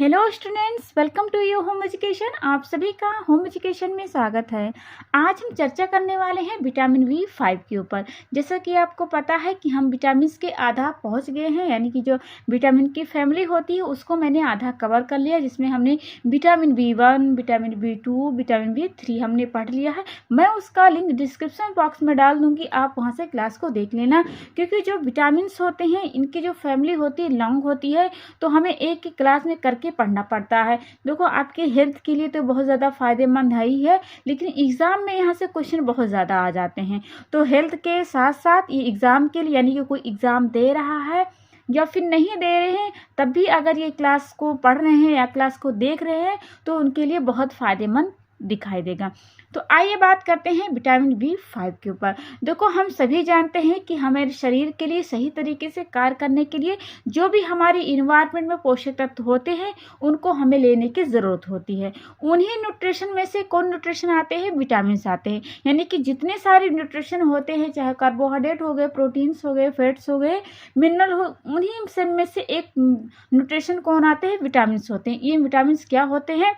Hello students, welcome to your home education. आप सभी का होम एजुकेशन में स्वागत है। आज हम चर्चा करने वाले हैं विटामिन B5 के ऊपर। जैसा कि आपको पता है कि हम विटामिन के आधा पहुंच गए हैं, यानी कि जो विटामिन की फैमिली होती है उसको मैंने आधा कवर कर लिया, जिसमें हमने vitamin B1, vitamin B2, vitamin B3 हमने पढ़ लिया है। मैं उसका लिंक डिस्क्रिप्शन बॉक्स में डाल दूँगी, आप वहाँ से क्लास को देख लेना। क्योंकि जो विटामिन होते हैं इनकी जो फैमिली होती है लॉन्ग होती है, तो हमें एक ही क्लास में करके पढ़ना पड़ता है। देखो, आपके हेल्थ के लिए तो बहुत ज़्यादा फायदेमंद है ही है, लेकिन एग्ज़ाम में यहाँ से क्वेश्चन बहुत ज़्यादा आ जाते हैं। तो हेल्थ के साथ साथ ये एग्ज़ाम के लिए, यानी कि कोई एग्ज़ाम दे रहा है या फिर नहीं दे रहे हैं, तब भी अगर ये क्लास को पढ़ रहे हैं या क्लास को देख रहे हैं तो उनके लिए बहुत फ़ायदेमंद दिखाई देगा। तो आइए बात करते हैं विटामिन B5 के ऊपर। देखो, हम सभी जानते हैं कि हमारे शरीर के लिए सही तरीके से कार्य करने के लिए जो भी हमारी इन्वायरमेंट में पोषक तत्व होते हैं उनको हमें लेने की ज़रूरत होती है। उन्हीं न्यूट्रिशन में से कौन न्यूट्रिशन आते हैं? विटामिन आते हैं। यानी कि जितने सारे न्यूट्रिशन होते हैं, चाहे कार्बोहाइड्रेट हो गए, प्रोटीन्स हो गए, फैट्स हो गए, मिनरल हो, उन्हीं सब में से एक न्यूट्रिशन कौन आते हैं? विटामिन होते हैं। ये विटामिन क्या होते हैं?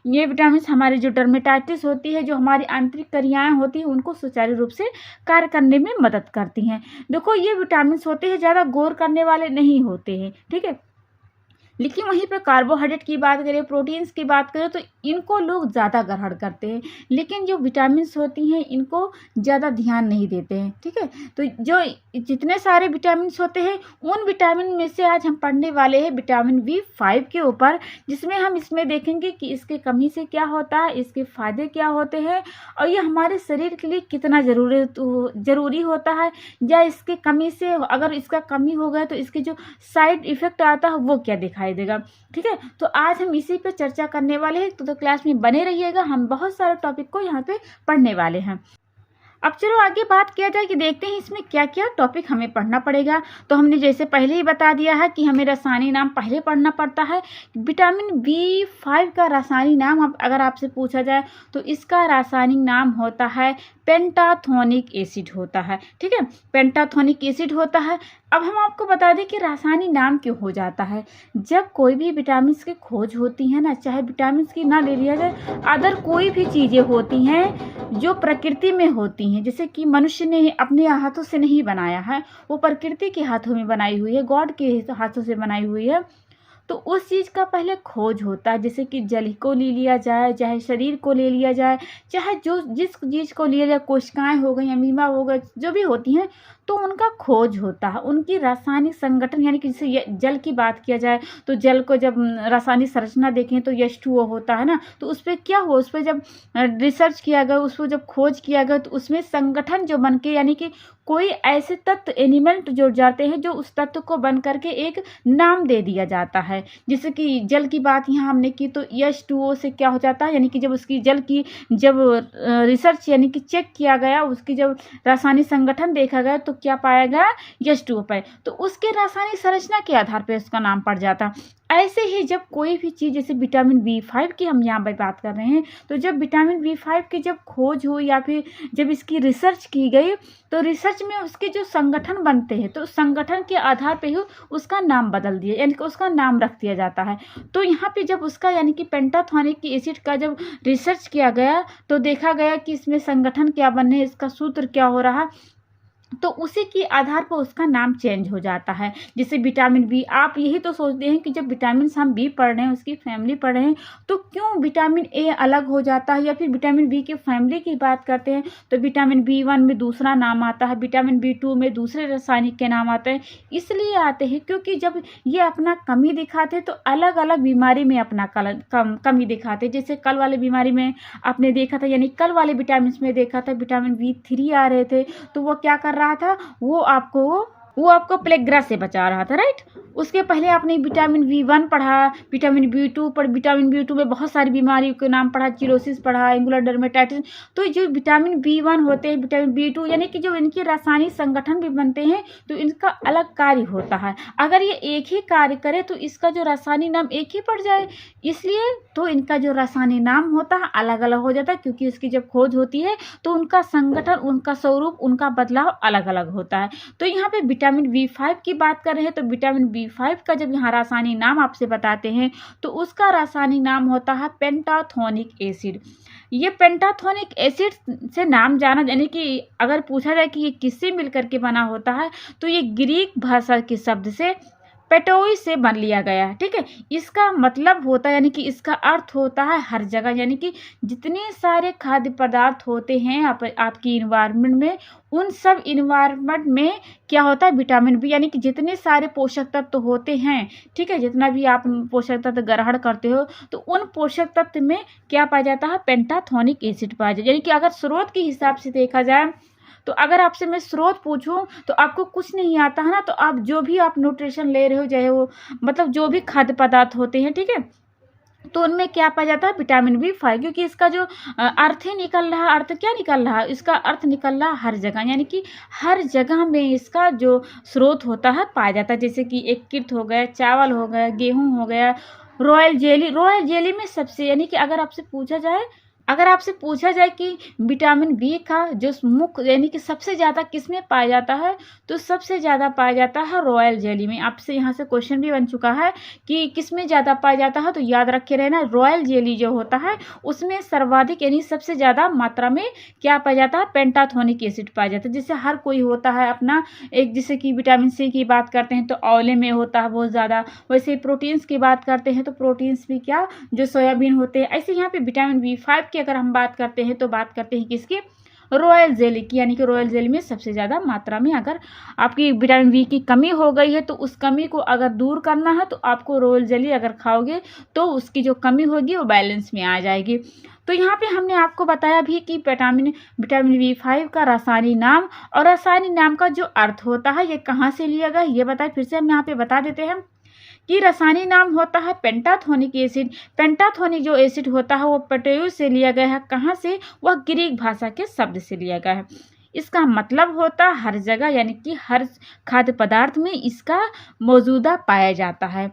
ये विटामिन हमारी जो डर्मेटाइटिस होती है, जो हमारी आंतरिक क्रियाएं होती हैं, उनको सुचारू रूप से कार्य करने में मदद करती हैं। देखो, ये विटामिन होते हैं ज़्यादा गौर करने वाले नहीं होते हैं, ठीक है। लेकिन वहीं पर कार्बोहाइड्रेट की बात करें, प्रोटीन्स की बात करें, तो इनको लोग ज़्यादा ग्रहण करते हैं। लेकिन जो विटामिन्स होती हैं इनको ज़्यादा ध्यान नहीं देते हैं, ठीक है। तो जो जितने सारे विटामिन्स होते हैं उन विटामिन में से आज हम पढ़ने वाले हैं विटामिन B5 के ऊपर, जिसमें हम इसमें देखेंगे कि इसके कमी से क्या होता है, इसके फ़ायदे क्या होते हैं और ये हमारे शरीर के लिए कितना ज़रूरी होता है, या इसके कमी से अगर इसका कमी हो गया तो इसके जो साइड इफ़ेक्ट आता है वो क्या दिखाई देगा, ठीक है। तो आज हम इसी पे चर्चा करने वाले हैं, तो क्लास में बने रहिएगा। हम बहुत सारे टॉपिक को यहाँ पे पढ़ने वाले हैं। अब चलो आगे बात किया जाए कि देखते हैं इसमें क्या क्या टॉपिक हमें पढ़ना पड़ेगा। तो हमने जैसे पहले ही बता दिया है कि हमें रासायनिक नाम पहले पढ़ना पड़ता है। विटामिन B5 का रासायनिक नाम अगर आपसे पूछा जाए तो इसका रासायनिक नाम होता है पेंटाथोनिक एसिड होता है, ठीक है। पेंटाथोनिक एसिड होता है। अब हम आपको बता दें कि रासायनिक नाम क्यों हो जाता है। जब कोई भी विटामिन की खोज होती है ना, चाहे विटामिन की ना ले लिया जाए, अदर कोई भी चीज़ें होती हैं जो प्रकृति में होती हैं, जैसे कि मनुष्य ने अपने हाथों से नहीं बनाया है, वो प्रकृति के हाथों में बनाई हुई है, गॉड के हाथों से बनाई हुई है। तो उस चीज़ का पहले खोज होता है, जैसे कि जल को ले लिया जाए, चाहे शरीर को ले लिया जाए, चाहे जो जिस चीज़ को लिया जाए, कोशिकाएं हो गई, अमीबा हो गए, जो भी होती हैं, तो उनका खोज होता है। उनकी रासायनिक संगठन, यानी कि जैसे जल की बात किया जाए तो जल को जब रासायनिक संरचना देखें तो H2O होता है ना, तो उस पर क्या हुआ, उस पर जब रिसर्च किया गया, उस पर जब खोज किया गया, तो उसमें संगठन जो बन के, यानी कि कोई ऐसे तत्व एलिमेंट जुड़ जाते हैं जो उस तत्व को बन करके एक नाम दे दिया जाता है। जैसे कि जल की बात यहाँ हमने की तो H2O से क्या हो जाता है, यानी कि जब उसकी जल की जब रिसर्च यानी कि चेक किया गया, उसकी जब रासायनिक संगठन देखा गया तो क्या पाया गया? H2O पाए। तो उसके रासायनिक संरचना के आधार पर उसका नाम पड़ जाता। ऐसे ही जब कोई भी चीज़, जैसे विटामिन B5 की हम यहाँ पर बात कर रहे हैं, तो जब विटामिन B5 की जब खोज हो या फिर जब इसकी रिसर्च की गई, तो रिसर्च में उसके जो संगठन बनते हैं, तो संगठन के आधार पे ही उसका नाम बदल दिया, यानी कि उसका नाम रख दिया जाता है। तो यहाँ पे जब उसका, यानी कि पेंटाथोनिक एसिड का जब रिसर्च किया गया तो देखा गया कि इसमें संगठन क्या बने, इसका सूत्र क्या हो रहा, तो उसी के आधार पर उसका नाम चेंज हो जाता है। जैसे विटामिन B, आप यही तो सोचते हैं कि जब विटामिन हम B पढ़ रहे हैं, उसकी फैमिली पढ़ रहे हैं, तो क्यों विटामिन A अलग हो जाता है, या फिर विटामिन B की फैमिली की बात करते हैं तो विटामिन B1 में दूसरा नाम आता है, विटामिन B2 में दूसरे रासायनिक के नाम आते हैं। इसलिए आते हैं क्योंकि जब ये अपना कमी दिखाते हैं तो अलग अलग बीमारी में अपना कमी दिखाते हैं। जैसे कल वाले बीमारी में आपने देखा था, यानी कल वाले विटामिन में देखा था विटामिन B3 आ रहे थे, तो वो क्या कर रहा था, वो आपको प्लेग्रा से बचा रहा था, राइट। उसके पहले आपने विटामिन B1 पढ़ा, विटामिन B2 पर विटामिन B2 में बहुत सारी बीमारियों के नाम पढ़ा, चिरोसिस पढ़ा, एंगुलर डर्मेटाइटिस। तो जो विटामिन B1 होते हैं, विटामिन B2, यानी कि जो इनके रासायनिक संगठन भी बनते हैं तो इनका अलग कार्य होता है। अगर ये एक ही कार्य करे तो इसका जो रासायनिक नाम एक ही पड़ जाए, इसलिए तो इनका जो रासायनिक नाम होता है अलग अलग हो जाता है, क्योंकि उसकी जब खोज होती है तो उनका संगठन, उनका स्वरूप, उनका बदलाव अलग अलग होता है। तो यहाँ पे विटामिन B5 की बात कर रहे हैं तो विटामिन B5 का जब यहाँ रासायनिक नाम आपसे बताते हैं तो उसका रासायनिक नाम होता है पेंटाथोनिक एसिड। ये पेंटाथोनिक एसिड से नाम जाना, यानी कि अगर पूछा जाए कि ये किससे मिलकर के बना होता है तो ये ग्रीक भाषा के शब्द से पेटोई से बन लिया गया है। ठीक है, इसका मतलब होता है, यानी कि इसका अर्थ होता है हर जगह, यानी कि जितने सारे खाद्य पदार्थ होते हैं आपकी इन्वायरमेंट में, उन सब इन्वायरमेंट में क्या होता है विटामिन बी, यानी कि जितने सारे पोषक तत्व होते हैं, ठीक है, जितना भी आप पोषक तत्व ग्रहण करते हो तो उन पोषक तत्व में क्या पाया जाता है, पेंटाथोनिक एसिड पाया जाता है। यानी कि अगर स्रोत के हिसाब से देखा जाए तो अगर आपसे मैं स्रोत पूछूं तो आपको कुछ नहीं आता है ना, तो आप जो भी आप न्यूट्रिशन ले रहे हो, चाहे वो मतलब जो भी खाद्य पदार्थ होते हैं, ठीक है, तो उनमें क्या पाया जाता है, विटामिन B5, क्योंकि इसका जो अर्थ ही निकल रहा है, अर्थ क्या निकल रहा है, इसका अर्थ निकल रहा है हर जगह, यानी कि हर जगह में इसका जो स्रोत होता है पाया जाता है। जैसे कि यकृत हो गया, चावल हो गया, गेहूँ हो गया, रॉयल जेली में सबसे, यानी कि अगर आपसे पूछा जाए कि विटामिन बी का जो मुख्य, यानी कि सबसे ज़्यादा किस में पाया जाता है, तो सबसे ज़्यादा पाया जाता है रॉयल जेली में। आपसे यहाँ से क्वेश्चन भी बन चुका है कि किस में ज़्यादा पाया जाता है, तो याद रखे रहना, रॉयल जेली जो होता है उसमें सर्वाधिक, यानी सबसे ज़्यादा मात्रा में क्या पाया जाता है, पेंटाथोनिक एसिड पाया जाता है। जिससे हर कोई होता है अपना एक, जैसे कि विटामिन सी की बात करते हैं तो आंवले में होता है बहुत ज़्यादा, वैसे प्रोटीन्स की बात करते हैं तो प्रोटीन्स भी क्या, जो सोयाबीन होते हैं। ऐसे यहाँ पे विटामिन B5 की अगर हम बात करते हैं तो बात करते हैं किसकी, रॉयल जेली की, यानी कि रॉयल जेली में सबसे ज़्यादा मात्रा में अगर आपकी विटामिन बी की कमी हो गई है तो उस कमी को अगर दूर करना है तो आपको रॉयल जेली अगर खाओगे तो उसकी जो कमी होगी वो बैलेंस में आ जाएगी। तो यहाँ पे हमने आपको बताया भी कि विटामिन B5 का रासायनिक नाम और रासायनिक नाम का जो अर्थ होता है ये कहाँ से लिया गया, ये बताए फिर से हम यहाँ पे बता देते हैं कि रासायनिक नाम होता है पेंटाथोनिक एसिड। पेंटाथोनिक जो एसिड होता है वो पेटोई से लिया गया है, कहाँ से, वह ग्रीक भाषा के शब्द से लिया गया है। इसका मतलब होता है हर जगह, यानी कि हर खाद्य पदार्थ में इसका मौजूदा पाया जाता है।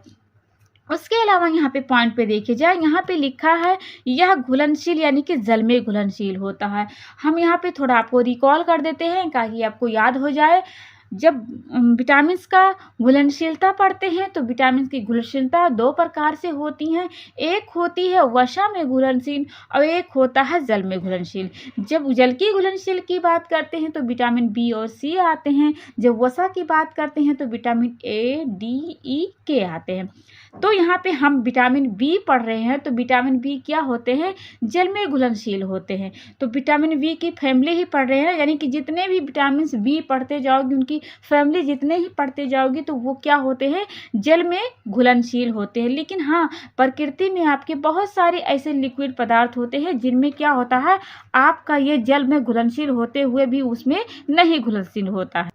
उसके अलावा यहाँ पे पॉइंट पे देखे जाए, यहाँ पे लिखा है यह घुलनशील, यानी कि जल में घुलनशील होता है। हम यहाँ पे थोड़ा आपको रिकॉल कर देते हैं ताकि आपको याद हो जाए। जब विटामिन का घुलनशीलता पढ़ते हैं तो विटामिन की घुलनशीलता दो प्रकार से होती हैं, एक होती है वसा में घुलनशील और एक होता है जल में घुलनशील। जब जल की घुलनशील की बात करते हैं तो विटामिन बी और सी आते हैं, जब वसा की बात करते हैं तो विटामिन ए, डी, ई, के आते हैं। तो यहाँ पे हम विटामिन बी पढ़ रहे हैं तो विटामिन बी क्या होते हैं, जल में घुलनशील होते हैं। तो विटामिन बी की फैमिली ही पढ़ रहे हैं, यानी कि जितने भी विटामिन बी पढ़ते जाओगे उनकी फैमिली जितने ही पढ़ते जाओगे तो वो क्या होते हैं, जल में घुलनशील होते हैं। लेकिन हाँ, प्रकृति में आपके बहुत सारे ऐसे लिक्विड पदार्थ होते हैं जिनमें क्या होता है, आपका ये जल में घुलनशील होते हुए भी उसमें नहीं घुलनशील होता है।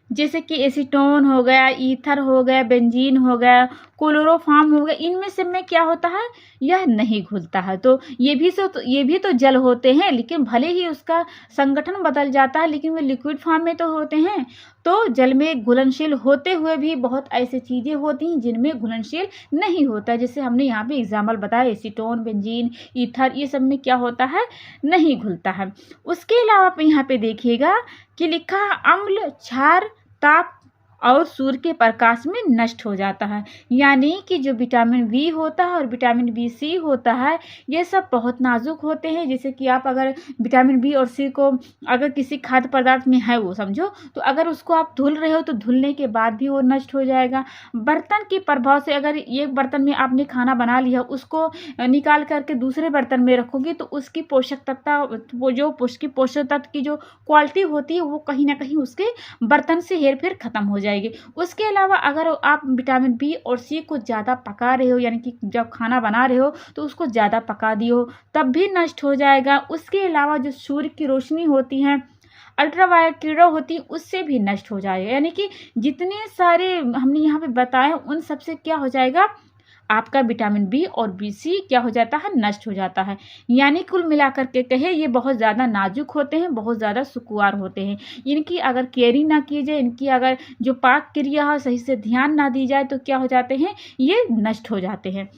जैसे कि एसीटोन हो गया, ईथर हो गया, बेंजीन हो गया, क्लोरोफॉर्म हो गया, इनमें से में क्या होता है, यह नहीं घुलता है। तो ये भी तो जल होते हैं, लेकिन भले ही उसका संगठन बदल जाता है लेकिन वे लिक्विड फॉर्म में तो होते हैं। तो जल में घुलनशील होते हुए भी बहुत ऐसी चीज़ें होती हैं जिनमें घुलनशील नहीं होता है। जैसे हमने यहाँ पे एग्जाम्पल बताया, एसीटोन, बेंजीन, ईथर, ये सब में क्या होता है, नहीं घुलता है। उसके अलावा आप यहाँ पे देखिएगा कि लिखा है अम्ल, क्षार, ताप और सूर्य के प्रकाश में नष्ट हो जाता है। यानी कि जो विटामिन बी होता है और विटामिन बी सी होता है ये सब बहुत नाजुक होते हैं। जैसे कि आप अगर विटामिन बी और सी को अगर किसी खाद्य पदार्थ में है वो समझो, तो अगर उसको आप धुल रहे हो तो धुलने के बाद भी वो नष्ट हो जाएगा। बर्तन के प्रभाव से अगर एक बर्तन में आपने खाना बना लिया, उसको निकाल करके दूसरे बर्तन में रखोगे तो उसकी पोषक तत्व की जो क्वालिटी होती है वो कहीं ना कहीं उसके बर्तन से हेर फेर खत्म हो जाएगी। उसके अलावा अगर आप विटामिन बी और सी को ज़्यादा पका रहे हो, यानी कि जब खाना बना रहे हो तो उसको ज़्यादा पका दियो तब भी नष्ट हो जाएगा। उसके अलावा जो सूर्य की रोशनी होती है, अल्ट्रावायलेट किरणें होती हैं, उससे भी नष्ट हो जाएगा। यानी कि जितने सारे हमने यहाँ पे बताए उन सबसे क्या हो जाएगा, आपका विटामिन बी और बी सी क्या हो जाता है, नष्ट हो जाता है। यानी कुल मिलाकर के कहे ये बहुत ज़्यादा नाजुक होते हैं, बहुत ज़्यादा सुकुवार होते हैं। इनकी अगर केयरिंग ना की जाए, इनकी अगर जो पाक क्रिया है सही से ध्यान ना दी जाए तो क्या हो जाते हैं, ये नष्ट हो जाते हैं।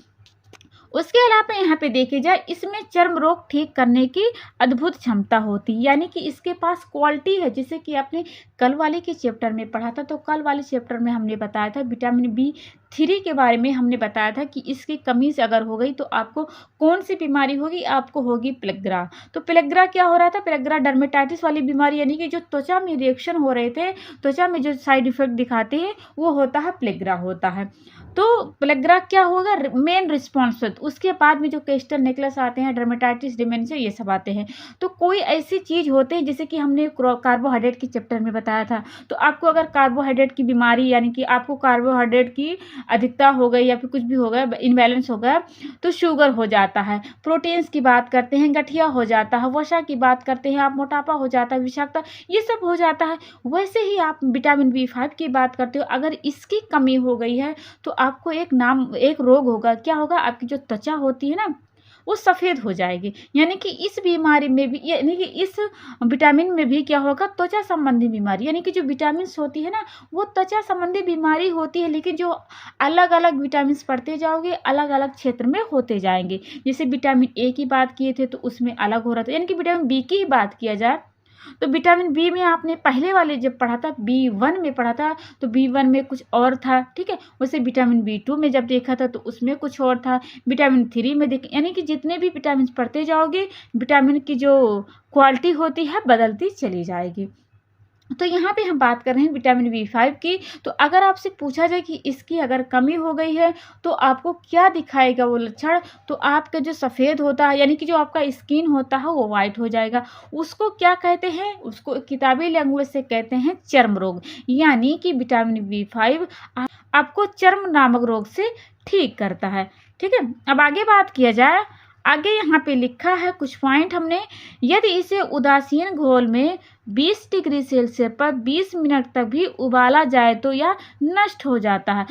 उसके अलावा यहाँ पे देखे जाए, इसमें चर्म रोग ठीक करने की अद्भुत क्षमता होती है, यानी कि इसके पास क्वालिटी है। जैसे कि आपने कल वाले के चैप्टर में पढ़ा था, तो कल वाले चैप्टर में हमने बताया था विटामिन B3 के बारे में हमने बताया था कि इसकी कमी से अगर हो गई तो आपको कौन सी बीमारी होगी, आपको होगी पेलेग्रा। तो पेलेग्रा क्या हो रहा था, पेलेग्रा डर्मेटाइटिस वाली बीमारी, यानी कि जो त्वचा में रिएक्शन हो रहे थे, त्वचा में जो साइड इफेक्ट दिखाते हैं वो होता है पेलेग्रा होता है। तो पेलेग्रा क्या होगा, मेन रिस्पॉन्स। उसके बाद में जो केस्टल नेकलेस आते हैं, डर्मेटाइटिस, डिमेंशिया, ये सब आते हैं। तो कोई ऐसी चीज़ होते हैं, जैसे कि हमने कार्बोहाइड्रेट के चैप्टर में बताया था, तो आपको अगर कार्बोहाइड्रेट की बीमारी, यानी कि आपको कार्बोहाइड्रेट की अधिकता हो गई या फिर कुछ भी हो गया, इनबैलेंस हो गया, तो शुगर हो जाता है। प्रोटीन्स की बात करते हैं, गठिया हो जाता है। वसा की बात करते हैं, आप मोटापा हो जाता है, विषाक्तता, ये सब हो जाता है। वैसे ही आप विटामिन B5 की बात करते हो, अगर इसकी कमी हो गई है तो आपको एक रोग होगा। क्या होगा, आपकी जो त्वचा होती है ना, वो सफ़ेद हो जाएगी। यानी कि इस बीमारी में भी, यानी कि इस विटामिन में भी क्या होगा, त्वचा संबंधी बीमारी, यानी कि जो विटामिन होती है ना, वो त्वचा संबंधी बीमारी होती है। लेकिन जो अलग अलग विटामिन पढ़ते जाओगे, अलग अलग क्षेत्र में होते जाएंगे। जैसे विटामिन A की बात किए थे तो उसमें अलग हो रहा था, यानी कि विटामिन B की ही बात किया जाए तो विटामिन B में आपने पहले वाले जब पढ़ा था, B1 में पढ़ा था, तो B1 में कुछ और था, ठीक है। वैसे विटामिन B2 में जब देखा था तो उसमें कुछ और था, विटामिन 3 में देख, यानी कि जितने भी विटामिन पढ़ते जाओगे, विटामिन की जो क्वालिटी होती है बदलती चली जाएगी। तो यहाँ पे हम बात कर रहे हैं विटामिन B5 की। तो अगर आपसे पूछा जाए कि इसकी अगर कमी हो गई है तो आपको क्या दिखाएगा वो लक्षण, तो आपका जो सफ़ेद होता है, यानी कि जो आपका स्किन होता है वो वाइट हो जाएगा। उसको क्या कहते हैं, उसको किताबी लैंग्वेज से कहते हैं चर्म रोग। यानी कि विटामिन B5 आपको चर्म नामक रोग से ठीक करता है, ठीक है। अब आगे बात किया जाए, आगे यहाँ पे लिखा है कुछ पॉइंट हमने, यदि इसे उदासीन घोल में 20 डिग्री सेल्सियस पर 20 मिनट तक भी उबाला जाए तो यह नष्ट हो जाता है।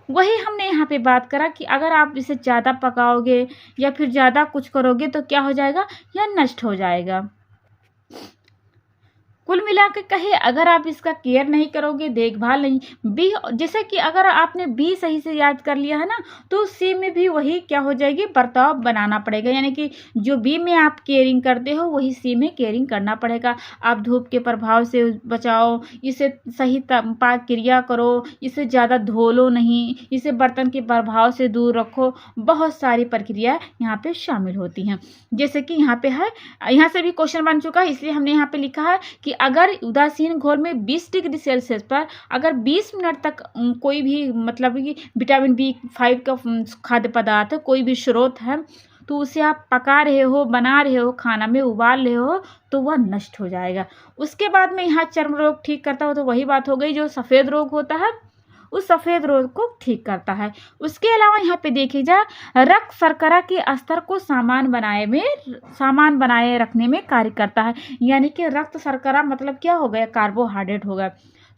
वही हमने यहाँ पे बात करा कि अगर आप इसे ज़्यादा पकाओगे या फिर ज़्यादा कुछ करोगे तो क्या हो जाएगा, यह नष्ट हो जाएगा। कुल मिला के कहे, अगर आप इसका केयर नहीं करोगे, देखभाल नहीं, बी जैसे कि अगर आपने बी सही से याद कर लिया है ना, तो सी में भी वही क्या हो जाएगी, बर्ताव बनाना पड़ेगा। यानी कि जो बी में आप केयरिंग करते हो वही सी में केयरिंग करना पड़ेगा। आप धूप के प्रभाव से बचाओ, इसे सही पाक क्रिया करो, इसे ज़्यादा धो लो नहीं, इसे बर्तन के प्रभाव से दूर रखो। बहुत सारी प्रक्रिया यहाँ पे शामिल होती हैं। जैसे कि यहाँ पे है, यहाँ से भी क्वेश्चन बन चुका है, इसलिए हमने यहाँ पे लिखा है कि अगर उदासीन घोल में 20 डिग्री सेल्सियस पर अगर 20 मिनट तक कोई भी, मतलब कि विटामिन B5 का खाद्य पदार्थ, कोई भी स्रोत है, तो उसे आप पका रहे हो, बना रहे हो, खाना में उबाल रहे हो, तो वह नष्ट हो जाएगा। उसके बाद में यहाँ चर्म रोग ठीक करता हो, तो वही बात हो गई, जो सफ़ेद रोग होता है उस सफ़ेद रोग को ठीक करता है। उसके अलावा यहाँ पे देखी जाए, रक्त शर्करा के स्तर को सामान बनाए रखने में कार्य करता है। यानी कि रक्त शर्करा मतलब क्या हो गया, कार्बोहाइड्रेट हो गया।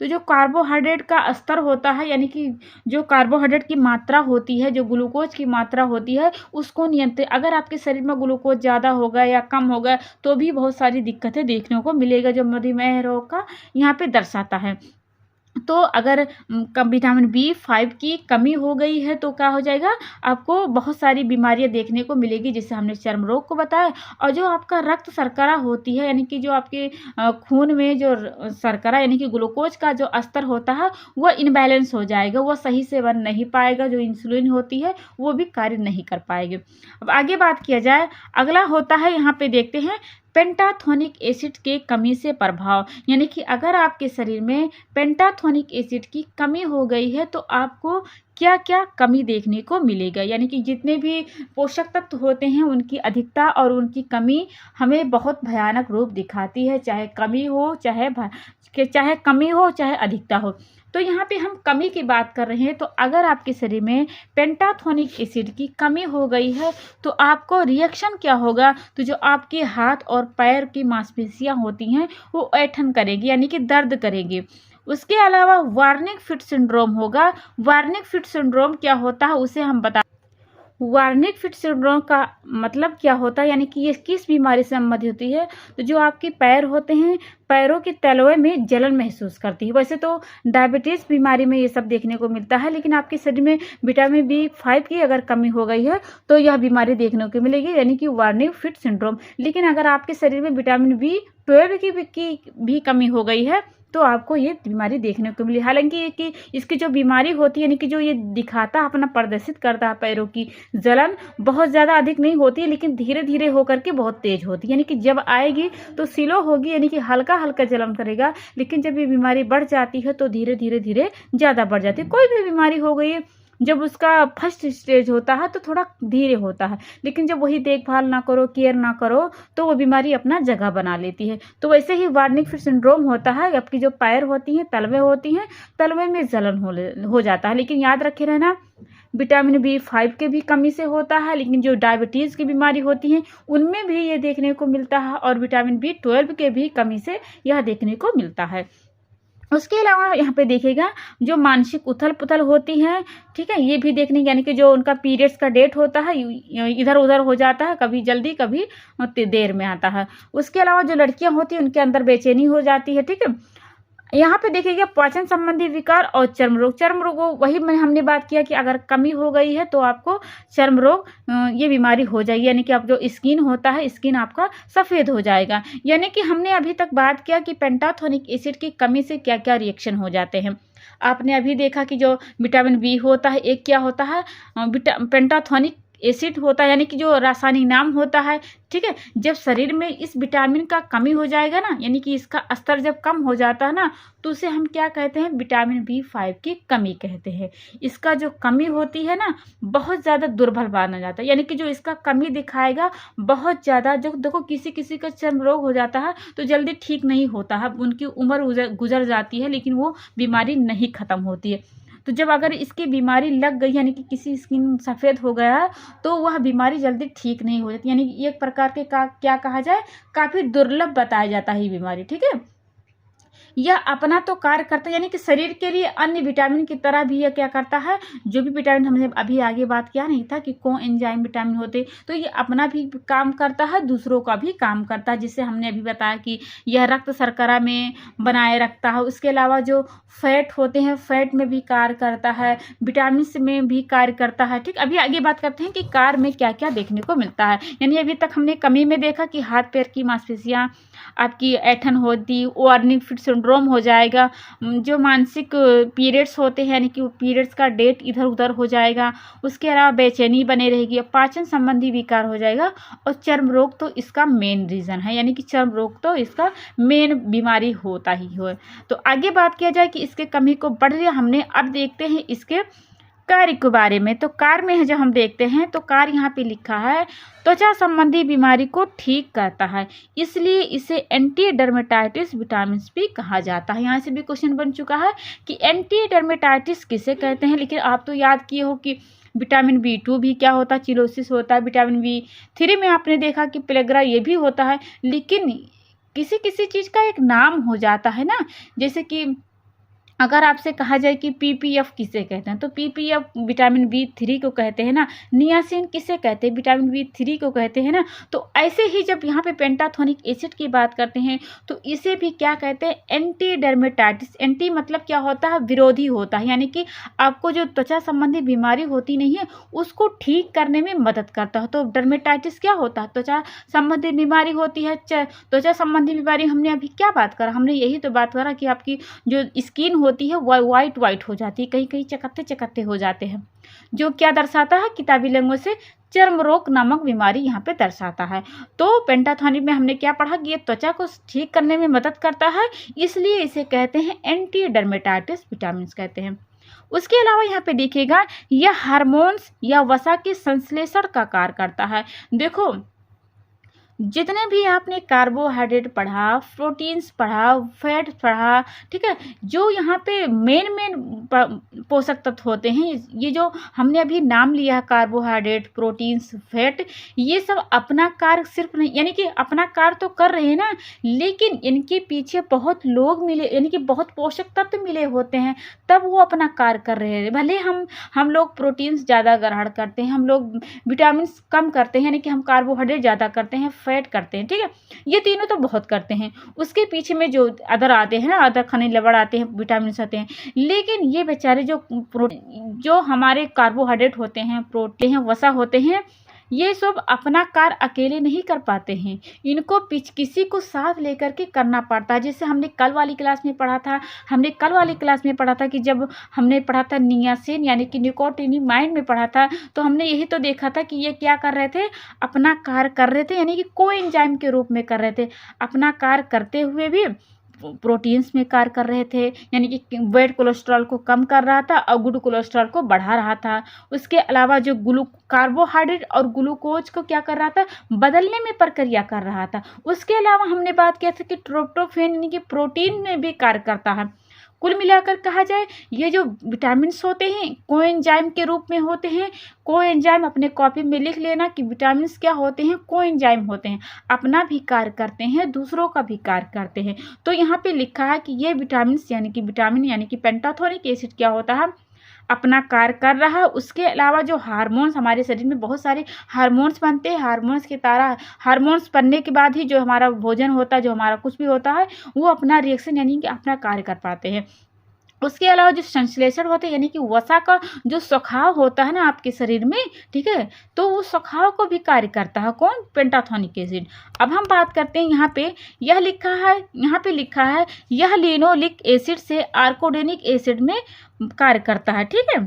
तो जो कार्बोहाइड्रेट का स्तर होता है, यानी कि जो कार्बोहाइड्रेट की मात्रा होती है, जो ग्लूकोज की मात्रा होती है, उसको नियंत्रित, अगर आपके शरीर में ग्लूकोज ज़्यादा हो गया या कम हो गया तो भी बहुत सारी दिक्कतें देखने को मिलेगा, जो मधुमेह रोग का यहाँ पे दर्शाता है। तो अगर विटामिन B5 की कमी हो गई है तो क्या हो जाएगा, आपको बहुत सारी बीमारियां देखने को मिलेगी, जिससे हमने चर्म रोग को बताया। और जो आपका रक्त शर्करा होती है, यानी कि जो आपके खून में जो शर्करा यानी कि ग्लूकोज का जो स्तर होता है वह इनबैलेंस हो जाएगा, वह सही से बन नहीं पाएगा, जो इंसुलिन होती है वो भी कार्य नहीं कर पाएगी। अब आगे बात किया जाए, अगला होता है, यहाँ पे देखते हैं पेंटाथोनिक एसिड के कमी से प्रभाव। यानी कि अगर आपके शरीर में पेंटाथोनिक एसिड की कमी हो गई है तो आपको क्या क्या कमी देखने को मिलेगा। यानी कि जितने भी पोषक तत्व होते हैं उनकी अधिकता और उनकी कमी हमें बहुत भयानक रूप दिखाती है, चाहे कमी हो चाहे अधिकता हो। तो यहाँ पे हम कमी की बात कर रहे हैं, तो अगर आपके शरीर में पेंटाथोनिक एसिड की कमी हो गई है तो आपको रिएक्शन क्या होगा, तो जो आपके हाथ और पैर की मांसपेशियां होती हैं वो ऐंठन करेगी, यानी कि दर्द करेगी। उसके अलावा वार्निक फिट सिंड्रोम होगा। वार्निक फिट सिंड्रोम क्या होता है उसे हम बता वार्निक फिट सिंड्रोम का मतलब क्या होता है, यानी कि ये किस बीमारी से संबंधित होती है? तो जो आपके पैर होते हैं, पैरों के तलवे में जलन महसूस करती है। वैसे तो डायबिटीज़ बीमारी में ये सब देखने को मिलता है, लेकिन आपके शरीर में विटामिन B5 की अगर कमी हो गई है तो यह बीमारी देखने को मिलेगी, यानी कि वार्निक फिट सिंड्रोम। लेकिन अगर आपके शरीर में विटामिन B12 की भी कमी हो गई है तो आपको ये बीमारी देखने को मिली। हालांकि कि इसकी जो बीमारी होती है, यानी कि जो ये दिखाता है, अपना प्रदर्शित करता है पैरों की जलन, बहुत ज़्यादा अधिक नहीं होती है, लेकिन धीरे धीरे होकर के बहुत तेज होती है। यानी कि जब आएगी तो स्लो होगी, यानी कि हल्का हल्का जलन करेगा, लेकिन जब ये बीमारी बढ़ जाती है तो धीरे धीरे धीरे ज़्यादा बढ़ जाती है। कोई भी बीमारी हो गई है, जब उसका फर्स्ट स्टेज होता है तो थोड़ा धीरे होता है, लेकिन जब वही देखभाल ना करो, केयर ना करो, तो वो बीमारी अपना जगह बना लेती है। तो वैसे ही वार्निक फिट सिंड्रोम होता है, आपकी जो पैर होती हैं, तलवे होती हैं, तलवे में जलन हो जाता है। लेकिन याद रखे रहना, विटामिन B5 के भी कमी से होता है, लेकिन जो डायबिटीज़ की बीमारी होती है उनमें भी ये देखने को मिलता है, और विटामिन B12 के भी कमी से यह देखने को मिलता है। उसके अलावा यहाँ पे देखिएगा, जो मानसिक उथल पुथल होती है, ठीक है, ये भी देखने, यानी कि जो उनका पीरियड्स का डेट होता है इधर उधर हो जाता है, कभी जल्दी कभी देर में आता है। उसके अलावा जो लड़कियां होती हैं उनके अंदर बेचैनी हो जाती है, ठीक है। यहाँ पे देखिएगा, पाचन संबंधी विकार और चर्म रोग वही हमने बात किया कि अगर कमी हो गई है तो आपको चर्म रोग ये बीमारी हो जाएगी, यानी कि आप जो स्किन होता है, स्किन आपका सफ़ेद हो जाएगा। यानी कि हमने अभी तक बात किया कि पेंटाथोनिक एसिड की कमी से क्या क्या रिएक्शन हो जाते हैं। आपने अभी देखा कि जो विटामिन B होता है, एक क्या होता है, पेंटाथोनिक एसिड होता है, यानी कि जो रासायनिक नाम होता है, ठीक है। जब शरीर में इस विटामिन का कमी हो जाएगा ना, यानी कि इसका स्तर जब कम हो जाता है ना, तो उसे हम क्या कहते हैं, विटामिन B5 की कमी कहते हैं। इसका जो कमी होती है ना, बहुत ज़्यादा दुर्बल माना जाता है, यानी कि जो इसका कमी दिखाएगा बहुत ज़्यादा, जो देखो किसी किसी का चर्म रोग हो जाता है तो जल्दी ठीक नहीं होता है, उनकी उम्र गुजर जाती है, लेकिन वो बीमारी नहीं ख़त्म होती है। तो जब अगर इसकी बीमारी लग गई, यानी कि किसी स्किन सफ़ेद हो गया है, तो वह बीमारी जल्दी ठीक नहीं हो जाती, यानी कि एक प्रकार के क्या कहा जाए, काफ़ी दुर्लभ बताया जाता है ये बीमारी, ठीक है। यह अपना तो कार्य करता है, यानी कि शरीर के लिए अन्य विटामिन की तरह भी यह क्या करता है, जो भी विटामिन हमने अभी आगे बात किया नहीं था कि कौन एंजाइम विटामिन होते, तो ये अपना भी काम करता है, दूसरों का भी काम करता है, जिससे हमने अभी बताया कि यह रक्त शर्करा में बनाए रखता है। उसके अलावा जो फैट होते हैं, फैट में भी कार्य करता है, विटामिन में भी कार्य करता है, ठीक। अभी आगे बात करते हैं कि कार्य में क्या क्या देखने को मिलता है। यानी अभी तक हमने कमी में देखा कि हाथ पैर की मांसपेशियाँ आपकी ऐठन होती, वार्निक फिट सिंड्रोम हो जाएगा, जो मानसिक पीरियड्स होते हैं, यानी कि पीरियड्स का डेट इधर उधर हो जाएगा। उसके अलावा बेचैनी बने रहेगी, पाचन संबंधी विकार हो जाएगा, और चर्म रोग तो इसका मेन रीज़न है, यानी कि चर्म रोग तो इसका मेन बीमारी होता ही हो। तो आगे बात किया जाए कि इसके कमी को बढ़ रही है हमने, अब देखते हैं इसके कार्य के बारे में। तो कार्य में जब हम देखते हैं तो कार्य यहाँ पे लिखा है, त्वचा संबंधी बीमारी को ठीक करता है, इसलिए इसे एंटी डर्मेटाइटिस विटामिन भी कहा जाता है। यहाँ से भी क्वेश्चन बन चुका है कि एंटी डर्मेटाइटिस किसे कहते हैं, लेकिन आप तो याद किए हो कि विटामिन B2 भी क्या होता है, चिलोसिस होता है। विटामिन B3 में आपने देखा कि प्लेग्रा ये भी होता है, लेकिन किसी किसी चीज़ का एक नाम हो जाता है ना, जैसे कि अगर आपसे कहा जाए कि PPF किसे कहते हैं, तो PPF विटामिन B3 को कहते हैं ना। नियासिन किसे कहते हैं, विटामिन B3 को कहते हैं ना। तो ऐसे ही जब यहाँ पे पेंटाथोनिक एसिड की बात करते हैं तो इसे भी क्या कहते हैं, एंटी डर्मेटाइटिस। एंटी मतलब क्या होता है, विरोधी होता है, यानी कि आपको जो त्वचा संबंधी बीमारी होती नहीं है उसको ठीक करने में मदद करता है। तो डर्मेटाइटिस क्या होता है, त्वचा संबंधी बीमारी होती है। त्वचा संबंधी बीमारी हमने अभी क्या बात करा, हमने यही तो बात करा कि आपकी जो स्किन होती है वाइट हो जाती है, कहीं कहीं चकत्ते चकत्ते हो जाते हैं, जो क्या दर्शाता है, किताबी लैंग्वेज से चर्म रोग नामक बीमारी यहाँ पे दर्शाता है। तो पेंटाथोनिक में हमने क्या पढ़ा कि ये त्वचा को ठीक करने में मदद करता है, इसलिए इसे कहते हैं एंटी डर्मेटाइटिस विटामिन कहते हैं। उसके अलावा यहाँ पे देखिएगा, यह हार्मोन्स या वसा के संश्लेषण का कार्य करता है। देखो जितने भी आपने कार्बोहाइड्रेट पढ़ा, प्रोटीन्स पढ़ा, फैट पढ़ा, ठीक है, जो यहाँ पे मेन पोषक तत्व होते हैं, ये जो हमने अभी नाम लिया है, कार्बोहाइड्रेट, प्रोटीन्स, फैट, ये सब अपना कार्य सिर्फ नहीं, यानी कि अपना कार्य तो कर रहे हैं ना, लेकिन इनके पीछे बहुत लोग मिले, यानी कि बहुत पोषक तत्व मिले होते हैं, तब वो अपना कार्य कर रहे हैं। भले हम लोग प्रोटीन्स ज़्यादा ग्रहण करते हैं, हम लोग विटामिन कम करते हैं, यानी कि हम कार्बोहाइड्रेट ज़्यादा करते हैं, फैट करते हैं, ठीक है, ये तीनों तो बहुत करते हैं। उसके पीछे में जो अदर आते हैं ना, अदर खनिज लवण आते हैं, विटामिन आते हैं, लेकिन ये बेचारे जो हमारे कार्बोहाइड्रेट होते हैं, प्रोटीन हैं, वसा होते हैं, ये सब अपना कार्य अकेले नहीं कर पाते हैं, इनको किसी को साथ लेकर के करना पड़ता है। जैसे हमने कल वाली क्लास में पढ़ा था कि जब हमने पढ़ा था नियासिन यानी कि निकोटिनामाइड में पढ़ा था, तो हमने यही तो देखा था कि ये क्या कर रहे थे, अपना कार्य कर रहे थे, यानी कि कोएंजाइम के रूप में कर रहे थे। अपना कार्य करते हुए भी प्रोटीन्स में कार्य कर रहे थे, यानी कि बैड कोलेस्ट्रॉल को कम कर रहा था और गुड कोलेस्ट्रॉल को बढ़ा रहा था। उसके अलावा जो कार्बोहाइड्रेट और ग्लूकोज को क्या कर रहा था, बदलने में प्रक्रिया कर रहा था। उसके अलावा हमने बात किया था कि ट्रिप्टोफैन यानी कि प्रोटीन में भी कार्य करता है। कुल मिलाकर कहा जाए, ये जो विटामिन्स होते हैं कोएंजाइम के रूप में होते हैं। कोएंजाइम अपने कॉपी में लिख लेना कि विटामिन्स क्या होते हैं, कोएंजाइम होते हैं, अपना भी कार्य करते हैं, दूसरों का भी कार्य करते हैं। तो यहाँ पे लिखा है कि ये विटामिन्स यानी कि विटामिन यानी कि पेंटाथोनिक एसिड क्या होता है, अपना कार्य कर रहा है। उसके अलावा जो हार्मोन्स, हमारे शरीर में बहुत सारे हार्मोन्स बनते हैं, हार्मोन्स के तारा, हार्मोन्स बनने के बाद ही जो हमारा भोजन होता है, जो हमारा कुछ भी होता है, वो अपना रिएक्शन यानी कि अपना कार्य कर पाते हैं। उसके अलावा जो संश्लेषण होते हैं यानी कि वसा का जो सुखाव होता है ना आपके शरीर में, ठीक है, तो वो सुखाव को भी कार्य करता है कौन, पेंटाथोनिक एसिड। अब हम बात करते हैं, यहाँ पे लिखा है यह लिनोलिक एसिड से आर्कोडेनिक एसिड में कार्य करता है, ठीक है।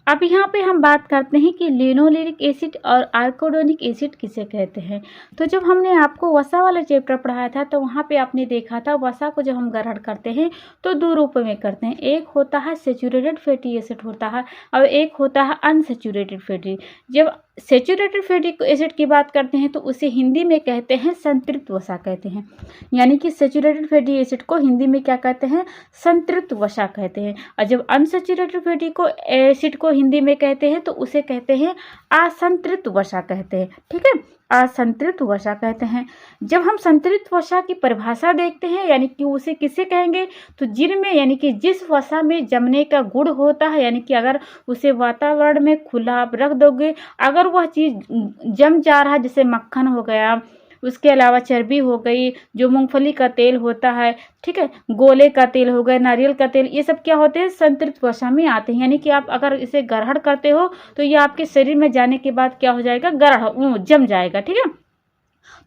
अब यहाँ पे हम बात करते हैं कि लिनोलेनिक एसिड और आर्कोडोनिक एसिड किसे कहते हैं। तो जब हमने आपको वसा वाला चैप्टर पढ़ाया था, तो वहाँ पे आपने देखा था वसा को जब हम ग्रहण करते हैं तो दो रूपों में करते हैं। एक होता है सेचुरेटेड फैटी एसिड होता है और एक होता है अनसेचुरेटेड फैटी। जब सेचुरेटेड फैटी एसिड की बात करते हैं तो उसे हिंदी में कहते हैं संतृप्त वसा कहते हैं, यानी कि सेचुरेटेड फैटी एसिड को हिंदी में क्या कहते हैं, संतृप्त वसा कहते हैं। और जब अनसेचुरेटेड फैटी को एसिड को हिंदी में कहते हैं तो उसे कहते हैं असंतृप्त वसा कहते हैं, ठीक है, असंतृप्त वसा कहते हैं। जब हम संतृप्त वसा की परिभाषा देखते हैं, यानी कि उसे किसे कहेंगे, तो जिनमें यानी कि जिस वसा में जमने का गुण होता है, यानी कि अगर उसे वातावरण में खुला आप रख दोगे, अगर वह चीज़ जम जा रहा है, जैसे मक्खन हो गया, उसके अलावा चर्बी हो गई, जो मूंगफली का तेल होता है, ठीक है, गोले का तेल हो गया, नारियल का तेल, ये सब क्या होते हैं, संतृप्त वसा में आते हैं। यानी कि आप अगर इसे ग्रहण करते हो तो ये आपके शरीर में जाने के बाद क्या हो जाएगा, ग्रहण जम जाएगा, ठीक है।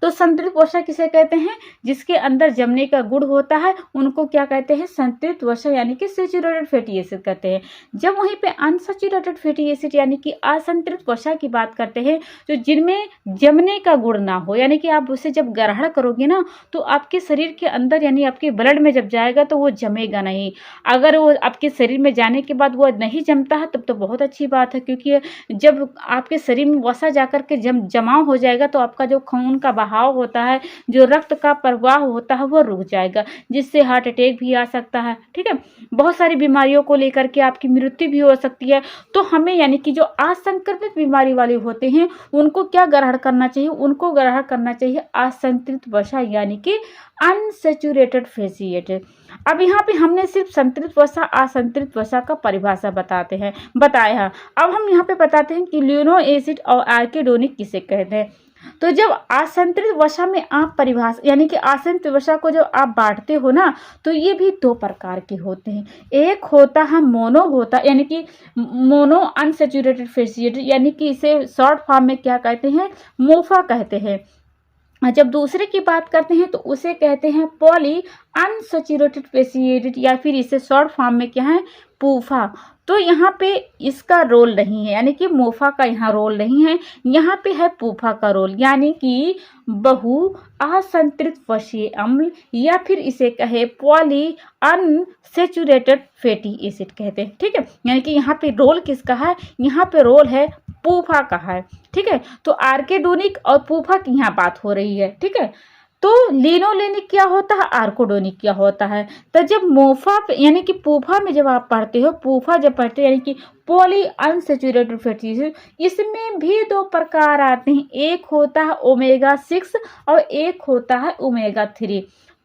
तो संतृप्त वसा किसे कहते हैं, जिसके अंदर जमने का गुण होता है, उनको क्या कहते हैं, संतृप्त वसा यानी कि सैचुरेटेड फैटी एसिड कहते हैं। जब वहीं पे अनसैचुरेटेड फैटी एसिड यानी कि असंतृप्त वसा की बात करते हैं, तो जिनमें जमने का गुण ना हो, यानी कि आप उसे जब ग्रहण करोगे ना तो आपके शरीर के अंदर यानी आपके ब्लड में जब जाएगा तो वो जमेगा नहीं। अगर वो आपके शरीर में जाने के बाद वो नहीं जमता है तब तो बहुत अच्छी बात है, क्योंकि जब आपके शरीर में वसा जाकर के जमाव हो जाएगा तो आपका जो खून का बहाव होता है, जो रक्त का प्रवाह होता है, वो रुक जाएगा, जिससे हार्ट अटैक भी आ सकता है, ठीक है, बहुत सारी बीमारियों को लेकर के आपकी मृत्यु भी हो सकती है। तो हमें यानी कि जो असंक्रमित बीमारी वाले होते हैं उनको क्या ग्रहण करना चाहिए, उनको ग्रहण करना चाहिए असंतृप्त वसा यानी कि अनसैचुरेटेड फैटी एसिड। अब यहाँ पे हमने सिर्फ संतृप्त वसा असंतृप्त वसा का परिभाषा बताया है। अब हम यहाँ पे बताते हैं कि लिनो एसिड और आर्किडोनिक किसे कहते हैं। तो जब असंतृप्त वसा में आप परिभाषा यानी कि असंतृप्त वसा को जब आप बांटते हो ना, तो ये भी दो प्रकार के होते हैं। एक होता है मोनो होता यानी कि मोनो अनसैचुरेटेड फैटी एसिड, यानी कि इसे शॉर्ट फॉर्म में क्या कहते हैं, मोफा कहते हैं। जब दूसरे की बात करते हैं तो उसे कहते हैं पॉली अनसैचुरेटेड फैटी एसिड, या फिर इसे शॉर्ट फॉर्म में क्या है, पूफा। तो यहाँ पे इसका रोल नहीं है, यानी कि मोफा का यहाँ रोल नहीं है, यहाँ पे है पूफा का रोल, यानी कि बहु असंतृप्त वसीय अम्ल, या फिर इसे कहे पॉली अनसैचुरेटेड फैटी एसिड कहते हैं, ठीक है। यानी कि यहाँ पे रोल किसका है, यहाँ पे रोल है पूफा कहा है, ठीक है। तो आर्केडोनिक और पूफा की यहाँ बात हो रही है, ठीक है। तो लिनोलेनिक क्या होता है, आर्कोडोनिक क्या होता है। तो जब मोफा यानी कि पूफा में जब आप पढ़ते हो, पूफा जब पढ़ते हो यानी कि पॉली अनसेचुरेटेड फैटी एसिड, इसमें भी दो प्रकार आते हैं, एक होता है ओमेगा 6 और एक होता है ओमेगा 3।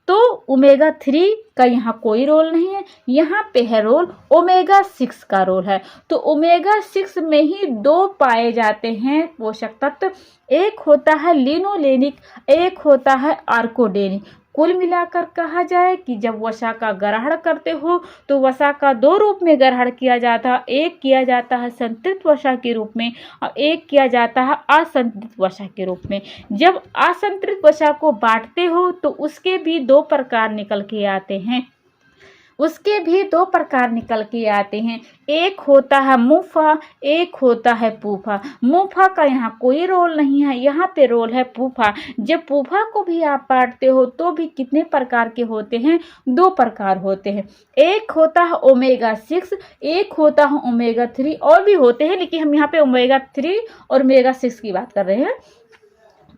तो ओमेगा 3 का यहाँ कोई रोल नहीं है, यहाँ पे है रोल ओमेगा 6 का रोल है। तो ओमेगा 6 में ही दो पाए जाते हैं पोषक तत्व, एक होता है लिनोलेनिक, एक होता है आर्कोडेनिक। कुल मिलाकर कहा जाए कि जब वसा का ग्रहण करते हो तो वसा का दो रूप में ग्रहण किया जाता है, एक किया जाता है संतृप्त वसा के रूप में और एक किया जाता है असंतृप्त वसा के रूप में। जब असंतृप्त वसा को बांटते हो तो उसके भी दो प्रकार निकल के आते हैं, उसके भी दो प्रकार निकल के आते हैं, एक होता है मुफा, एक होता है पूफा। मुफा का यहाँ कोई रोल नहीं है, यहाँ पे रोल है पूफा। जब पूफा को भी आप बांटते हो तो भी कितने प्रकार के होते हैं, दो प्रकार होते हैं, एक होता है ओमेगा 6, एक होता है ओमेगा 3, और भी होते हैं लेकिन हम यहाँ पे ओमेगा 3 और ओमेगा 6 की बात कर रहे हैं।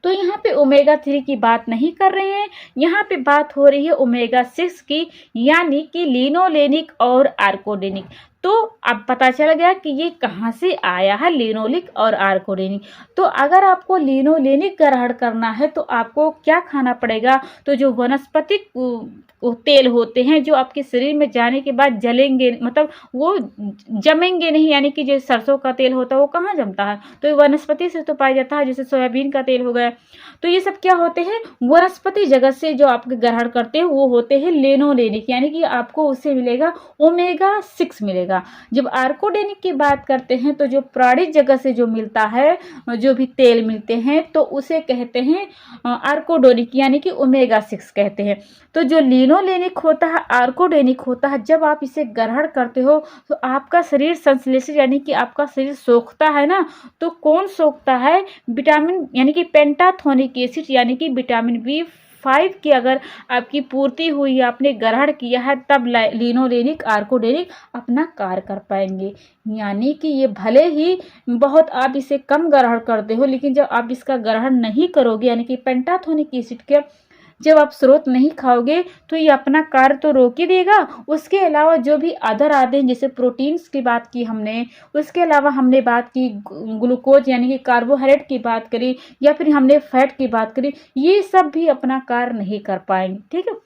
तो यहाँ पे ओमेगा 3 की बात नहीं कर रहे हैं, यहाँ पे बात हो रही है ओमेगा 6 की, यानी कि लिनोलेनिक और आर्कोडेनिक। तो अब पता चल गया कि ये कहाँ से आया है, लिनोलिक और आर्कोडेनिक। तो अगर आपको लिनोलेनिक ग्रहण करना है तो आपको क्या खाना पड़ेगा, तो जो वनस्पतिक तेल होते हैं जो आपके शरीर में जाने के बाद जलेंगे, मतलब वो जमेंगे नहीं, यानी कि जो सरसों का तेल होता है वो कहाँ जमता है, तो ये वनस्पति से तो पाया जाता है, जैसे सोयाबीन का तेल हो गया। तो ये सब क्या होते हैं, वनस्पति जगत से जो आपके ग्रहण करते हैं वो होते हैं लिनोलेनिक, यानी कि आपको उससे मिलेगा ओमेगा 6 मिलेगा। जब आर्कोडेनिक की बात करते हैं तो जो प्राणी जगत से जो मिलता है, जो भी तेल मिलते हैं तो उसे कहते हैं आर्कोडोनिक, यानी कि ओमेगा 6 कहते हैं। तो जो लिनोलेनिक होता है, आर्कोडेनिक होता है, जब आप इसे ग्रहण करते हो तो आपका शरीर संश्लेषित यानी कि आपका शरीर सोखता है ना, तो कौन सोखता है, विटामिन यानी कि पेंटाथोनिक एसिड यानी कि विटामिन B5 की अगर आपकी पूर्ति हुई, आपने ग्रहण किया है, तब लिनोलेनिक आर्कोडेनिक अपना कार्य कर पाएंगे। यानी कि ये भले ही बहुत आप इसे कम ग्रहण करते हो, लेकिन जब आप इसका ग्रहण नहीं करोगे यानी कि पेंटाथोनिक एसिड के जब आप स्रोत नहीं खाओगे तो ये अपना कार्य तो रोक ही देगा। उसके अलावा जो भी अदर आते हैं, जैसे प्रोटीन्स की बात की हमने, उसके अलावा हमने बात की ग्लूकोज यानी कि कार्बोहाइड्रेट की बात करी, या फिर हमने फैट की बात करी, ये सब भी अपना कार्य नहीं कर पाएंगे, ठीक है।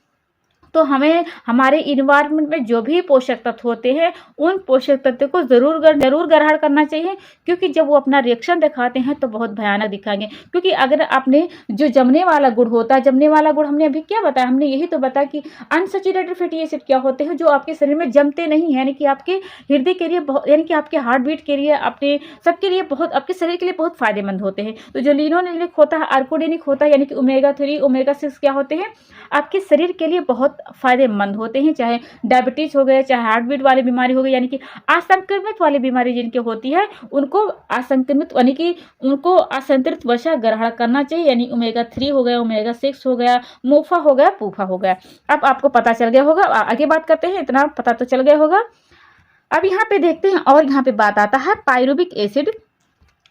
तो हमें हमारे इन्वायरमेंट में जो भी पोषक तत्व होते हैं उन पोषक तत्व को जरूर ग्रहण करना चाहिए, क्योंकि जब वो अपना रिएक्शन दिखाते हैं तो बहुत भयानक दिखाएंगे। क्योंकि अगर आपने जो जमने वाला गुण होता है, जमने वाला गुण हमने अभी क्या बताया, हमने यही तो बताया कि अनसैचुरेटेड फैटी एसिड क्या होते हैं, जो आपके शरीर में जमते नहीं है, यानी कि आपके हृदय के लिए बहुत, यानी कि आपके हार्ट बीट के लिए, अपने सबके लिए बहुत, आपके शरीर के लिए बहुत फायदेमंद होते हैं। तो जो लिनोलेनिक होता है, आर्कोडेनिक होता है, यानी कि ओमेगा 3 ओमेगा 6 क्या होते हैं, आपके शरीर के लिए बहुत फायदेमंद होते हैं। चाहे डायबिटीज हो गए, चाहे हार्ट बीट वाली बीमारी हो गई, यानी कि असंक्रमित वाली बीमारी जिनकी होती है उनको असंक्रमित यानी कि उनको असंतृप्त वसा ग्रहण करना चाहिए, यानी ओमेगा 3 हो गया, ओमेगा 6 हो गया, मोफा हो गया, पूफा हो गया। अब आपको पता चल गया होगा, आगे बात करते हैं, इतना पता तो चल गया होगा। अब यहाँ पे देखते हैं, और यहाँ पे बात आता है पायरुविक एसिड।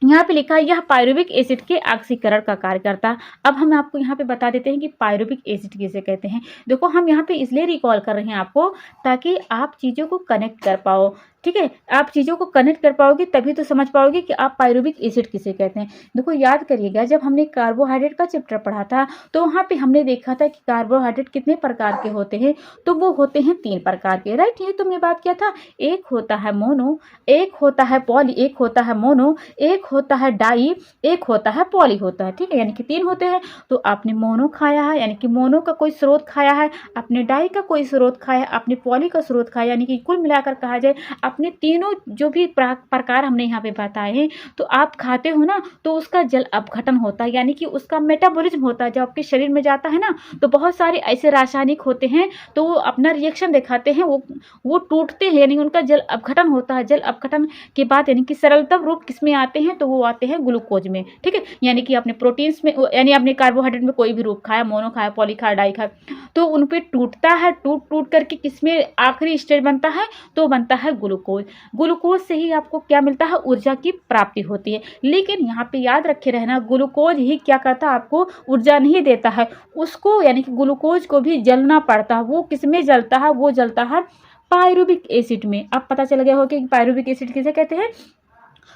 यहाँ पे लिखा है यह पायरुविक एसिड के ऑक्सीकरण का कार्य करता है। अब हम आपको यहाँ पे बता देते हैं कि पायरुविक एसिड किसे कहते हैं। देखो, हम यहाँ पे इसलिए रिकॉल कर रहे हैं आपको, ताकि आप चीज़ों को कनेक्ट कर पाओ, ठीक है। आप चीज़ों को कनेक्ट कर पाओगे तभी तो समझ पाओगे कि आप पायरुविक एसिड किसे कहते हैं। देखो, याद करिएगा, जब हमने कार्बोहाइड्रेट का चैप्टर पढ़ा था तो वहाँ पे हमने देखा था कि कार्बोहाइड्रेट कितने प्रकार के होते हैं, तो वो होते हैं 3 प्रकार के, राइट। ये तुमने बात किया था, एक होता है मोनो, एक होता है पॉली, एक होता है मोनो, एक होता है डाई, एक होता है पॉली होता है, ठीक है, यानी कि 3 होते हैं। तो आपने मोनो खाया है, यानी कि मोनो का कोई स्रोत खाया है, आपने डाई का कोई स्रोत खाया, आपने पॉली का स्रोत खाया, यानी कि कुल मिलाकर कहा जाए अपने तीनों जो भी प्रकार हमने यहाँ पे बताए हैं, तो आप खाते हो ना, तो उसका जल अपघटन होता है, यानी कि उसका मेटाबॉलिज्म होता है। जब आपके शरीर में जाता है ना, तो बहुत सारे ऐसे रासायनिक होते हैं, तो वो अपना रिएक्शन दिखाते हैं, वो टूटते हैं, यानी उनका जल अपघटन होता है। जल अपघटन के बाद यानी कि सरलतम रूप किसमें आते हैं, तो वो आते हैं ग्लूकोज में, ठीक है। यानी कि आपने प्रोटीन्स में, यानी आपने कार्बोहाइड्रेट में कोई भी रूप खाया, मोनो खाया, पॉली खाया, डाई खाया, तो उन पे टूटता है, टूट करके किसमें आखिरी स्टेज बनता है, तो बनता है ग्लूकोज ग्लूकोज। ग्लूकोज से ही आपको क्या मिलता है, ऊर्जा की प्राप्ति होती है। लेकिन यहाँ पे याद रखे रहना, ग्लूकोज ही क्या करता है, आपको ऊर्जा नहीं देता है, उसको यानी कि ग्लूकोज को भी जलना पड़ता है। वो किस में जलता है, वो जलता है पायरुविक एसिड में। अब पता चल गया होगा कि पायरुविक एसिड किसे कहते हैं।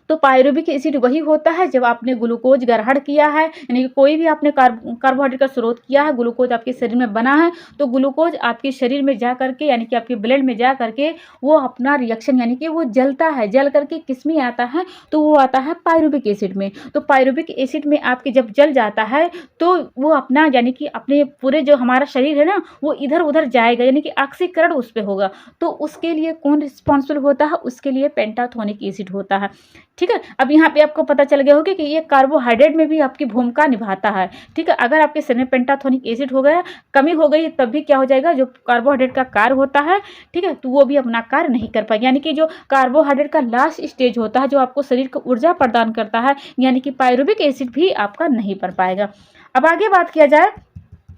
तो पायरुविक एसिड वही होता है जब आपने ग्लूकोज ग्रहण किया है, यानी कि कोई भी आपने कार्बोहाइड्रेट का स्रोत किया है, ग्लूकोज आपके शरीर में बना है, तो ग्लूकोज आपके शरीर में जा करके यानी कि आपके ब्लड में जा करके वो अपना रिएक्शन यानी कि वो जलता है, जल करके किस में आता है, तो वो आता है पायरुविक एसिड में। तो पायरुविक एसिड में आपके जब जल जाता है तो वो अपना यानी कि अपने पूरे जो हमारा शरीर है ना, वो इधर उधर जाएगा, यानी कि ऑक्सीकरण उस पर होगा। तो उसके लिए कौन रिस्पॉन्सिबल होता है, उसके लिए पेंटाथोनिक एसिड होता है। ठीक है, अब यहाँ पे आपको पता चल गया होगा कि ये कार्बोहाइड्रेट में भी आपकी भूमिका निभाता है। ठीक है, अगर आपके शरीर में पेंटाथोनिक एसिड हो गया, कमी हो गई, तब भी क्या हो जाएगा, जो कार्बोहाइड्रेट का कार्य होता है, ठीक है, तो वो भी अपना कार्य नहीं कर पाएगा। यानी कि जो कार्बोहाइड्रेट का लास्ट स्टेज होता है, जो आपको शरीर को ऊर्जा प्रदान करता है, यानी कि पायरुविक एसिड भी आपका नहीं कर पाएगा। अब आगे बात किया जाए,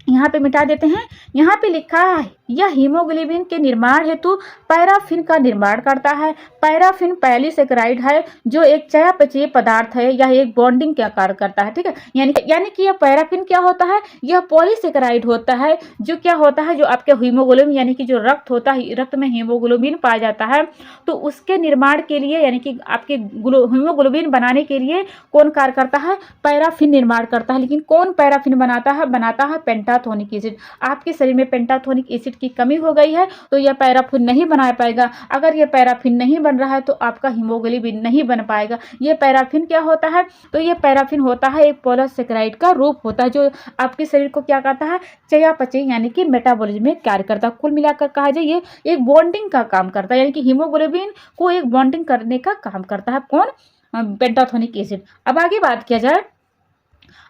यहाँ पे मिटा देते हैं। यहाँ पे लिखा है यह हीमोग्लोबिन के निर्माण हेतु पैराफिन का निर्माण करता है। पैराफिन पॉलीसेकेराइड है जो एक चयापचयी पदार्थ है, यह एक बॉन्डिंग का कार्य करता है। ठीक है, यानी कि यह पैराफिन क्या होता है, यह पॉलीसेकेराइड होता है जो क्या होता है, जो आपके हीमोग्लोबिन यानी कि जो रक्त होता है, रक्त में हीमोग्लोबिन पाया जाता है, तो उसके निर्माण के लिए यानी कि आपके हीमोग्लोबिन बनाने के लिए कौन कार्य करता है, पैराफिन निर्माण करता है। लेकिन कौन पैराफिन बनाता है पेंटाथोनिक एसिड। आपके शरीर में पेंटाथोनिक एसिड की कमी हो गई है तो यह पैराफिन नहीं बना पाएगा। अगर यह पैराफिन नहीं बन रहा है तो आपका हीमोग्लोबिन नहीं बन पाएगा। यह पैराफिन क्या होता है, तो यह पैराफिन होता है एक पॉलीसेकेराइड का रूप होता है जो आपके शरीर को क्या करता है, चयापचय यानी कि मेटाबॉलिज्म में कार्य करता है। कुल मिलाकर कहा जाए ये एक बॉन्डिंग का काम करता है, यानी कि हीमोग्लोबिन को एक बॉन्डिंग करने का काम करता है कौन, पेंटाथोनिक एसिड। अब आगे बात किया जाए,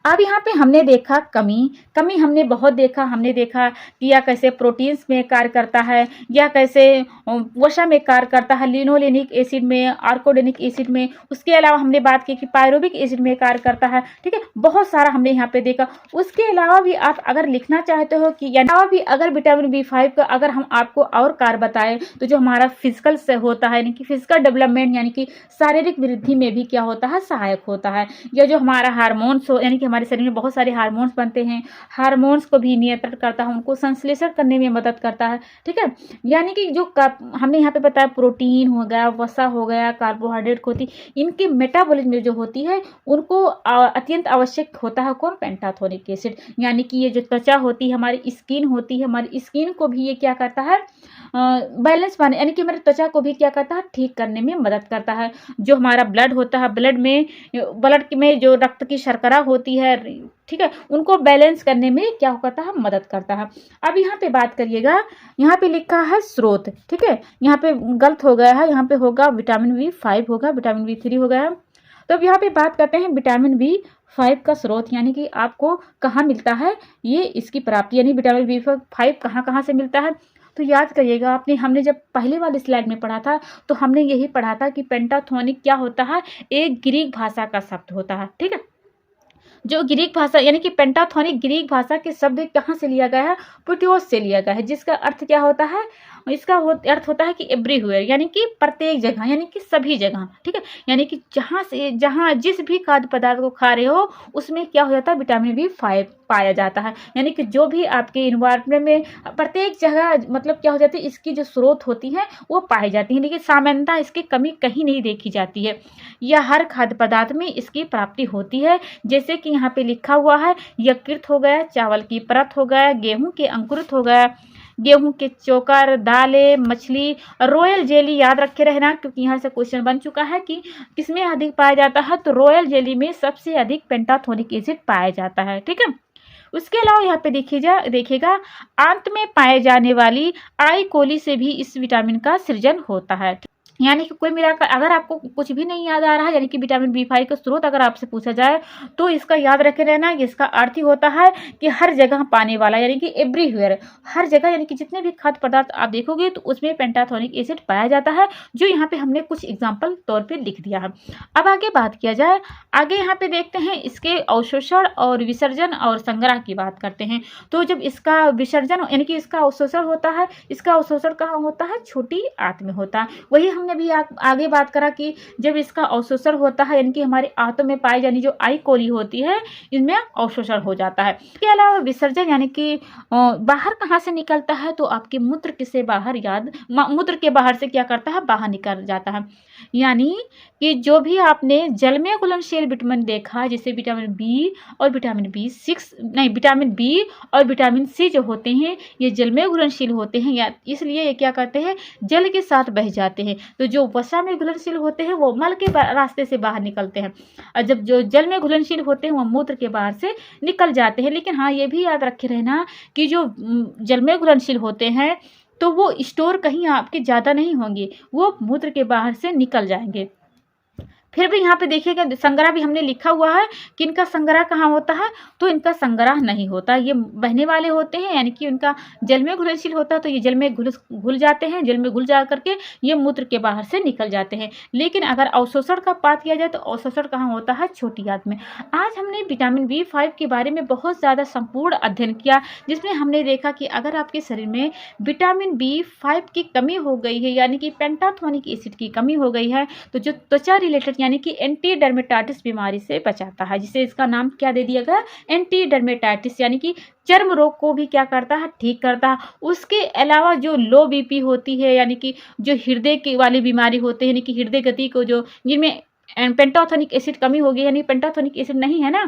अब यहाँ पे हमने देखा कमी हमने बहुत देखा। हमने देखा कि यह कैसे प्रोटीन्स में कार्य करता है, या कैसे वसा में कार्य करता है, लिनोलेनिक एसिड में, आर्कोडेनिक एसिड में। उसके अलावा हमने बात की कि पायरुविक एसिड में कार्य करता है। ठीक है, बहुत सारा हमने यहाँ पे देखा। उसके अलावा भी आप अगर लिखना चाहते हो कि अलावा भी अगर विटामिन B5 का अगर हम आपको और कार्य बताएं, तो जो हमारा फिजिकल से होता है, यानी कि फिजिकल डेवलपमेंट यानी कि शारीरिक वृद्धि में भी क्या होता है, सहायक होता है। या जो हमारा हार्मोन्स यानी कि हमारे शरीर में बहुत सारे हार्मोन्स बनते हैं, हार्मोन्स को भी नियंत्रण करता है, उनको संश्लेषण करने में मदद करता है। ठीक है, यानी कि जो हमने यहाँ पे बताया प्रोटीन हो गया, वसा हो गया, कार्बोहाइड्रेट होती, इनकी मेटाबॉलिज्म जो होती है उनको अत्यंत आवश्यक होता है कौन, पेंटाथोनिक एसिड। यानी कि ये जो त्वचा होती है, हमारी स्किन होती है, हमारी स्किन को भी ये क्या करता है, बैलेंस पाने यानी कि हमारी त्वचा को भी क्या करता है, ठीक करने में मदद करता है। जो हमारा ब्लड होता है, ब्लड में जो रक्त की शर्करा होती है, ठीक है, उनको बैलेंस करने में क्या करता है, मदद करता है। अब यहाँ पे बात करिएगा, यहाँ पे लिखा है स्रोत। ठीक है, यहाँ पे गलत हो गया है, यहाँ पे होगा विटामिन B5 होगा, विटामिन B3 हो गया। तो अब यहाँ पे बात करते हैं विटामिन B5 का स्रोत, यानी कि आपको कहाँ मिलता है ये इसकी प्राप्ति, यानी विटामिन B5 कहाँ से मिलता है। तो याद करिएगा, हमने जब पहले वाले स्लाइड में पढ़ा था तो हमने यही पढ़ा था कि पेंटाथोनिक क्या होता है, एक ग्रीक भाषा का शब्द होता है। ठीक है, जो ग्रीक भाषा यानी कि पेंटाथोनिक ग्रीक भाषा के शब्द कहाँ से लिया गया है, पुटियोस से लिया गया है, जिसका अर्थ क्या होता है, इसका अर्थ होता है कि एवरीवेयर, यानी कि प्रत्येक जगह, यानी कि सभी जगह। ठीक है, यानी कि जहाँ जिस भी खाद्य पदार्थ को खा रहे हो उसमें क्या हो जाता है, विटामिन B5 पाया जाता है। यानी कि जो भी आपके इन्वायरमेंट में प्रत्येक जगह मतलब क्या हो जाती है, इसकी जो स्रोत होती है वो पाई जाती है, लेकिन सामान्यतः इसकी कमी कहीं नहीं देखी जाती है। यह हर खाद्य पदार्थ में इसकी प्राप्ति होती है। जैसे कि यहाँ पे लिखा हुआ है, यकृत हो गया, चावल की परत हो गया, गेहूं के अंकुरित हो गया, गेहूं के चोकर, दालें, मछली, रॉयल जेली। याद रखे रहना क्योंकि यहाँ से क्वेश्चन बन चुका है कि किसमें अधिक पाया जाता है, तो रॉयल जेली में सबसे अधिक पेंटाथोनिक एसिड पाया जाता है। ठीक है, उसके अलावा यहाँ पे देखिएगा आंत में पाए जाने वाली आई कोली से भी इस विटामिन का सृजन होता है। यानी कि कोई मिलाकर अगर आपको कुछ भी नहीं याद आ रहा है, यानी कि विटामिन B5 का स्रोत अगर आपसे पूछा जाए तो इसका याद रखे रहना, इसका अर्थ ही होता है कि हर जगह पाने वाला, यानी कि एवरीवेयर, हर जगह, यानी कि जितने भी खाद्य पदार्थ आप देखोगे तो उसमें पेंटाथोनिक एसिड पाया जाता है, जो यहाँ पे हमने कुछ एग्जाम्पल तौर पर लिख दिया है। अब आगे बात किया जाए, आगे यहाँ पे देखते हैं इसके अवशोषण और विसर्जन और संग्रह की बात करते हैं। तो जब इसका विसर्जन यानी कि इसका अवशोषण होता है, इसका अवशोषण कहाँ होता है, छोटी आंत में होता है। वही हम हमने भी आगे बात करा कि जब इसका अवशोषण होता है, यानी कि हमारे आंतों में पाई जाने जो आई कोली होती है, इसमें अवशोषण हो जाता है। इसके अलावा विसर्जन यानी कि बाहर कहाँ से निकलता है, तो आपके मूत्र से बाहर मूत्र के बाहर से क्या करता है, बाहर निकल जाता है। यानी कि जो भी आपने जल में घुलनशील विटामिन देखा, जैसे विटामिन बी और विटामिन विटामिन बी और विटामिन सी जो होते हैं, ये जल में घुलनशील होते हैं, या इसलिए ये क्या करते हैं, जल के साथ बह जाते हैं। तो जो वसा में घुलनशील होते हैं वो मल के रास्ते से बाहर निकलते हैं, और जब जो जल में घुलनशील होते हैं वो मूत्र के बाहर से निकल जाते हैं। लेकिन हाँ, ये भी याद रखे रहना कि जो जल में घुलनशील होते हैं तो वो स्टोर कहीं आपके ज़्यादा नहीं होंगे, वो मूत्र के बाहर से निकल जाएंगे। फिर भी यहाँ पे देखिएगा संग्रह भी हमने लिखा हुआ है कि इनका संग्रह कहाँ होता है, तो इनका संग्रह नहीं होता, ये बहने वाले होते हैं, यानी कि उनका जल में घुलनशील होता है, तो ये जल में घुल जाते हैं, जल में घुल जा करके ये मूत्र के बाहर से निकल जाते हैं। लेकिन अगर अवशोषण का बात किया जाए तो अवशोषण कहाँ होता है, छोटी आंत में। आज हमने विटामिन B5 के बारे में बहुत ज़्यादा संपूर्ण अध्ययन किया, जिसमें हमने देखा कि अगर आपके शरीर में विटामिन B5 की कमी हो गई है, यानी कि पेंटाथोनिक एसिड की कमी हो गई है, तो जो त्वचा रिलेटेड यानी कि एंटी डर्मेटाइटिस बीमारी से बचाता है, जिसे इसका नाम क्या दे दिया गया, एंटी डर्मेटाइटिस, यानी कि चर्म रोग को भी क्या करता है, ठीक करता है। उसके अलावा जो लो बीपी होती है, यानी कि जो हृदय की वाली बीमारी होती है, यानी कि हृदय गति को जो जिनमें पेंटाथोनिक एसिड कमी होगी, यानी पेंटाथोनिक एसिड नहीं है ना,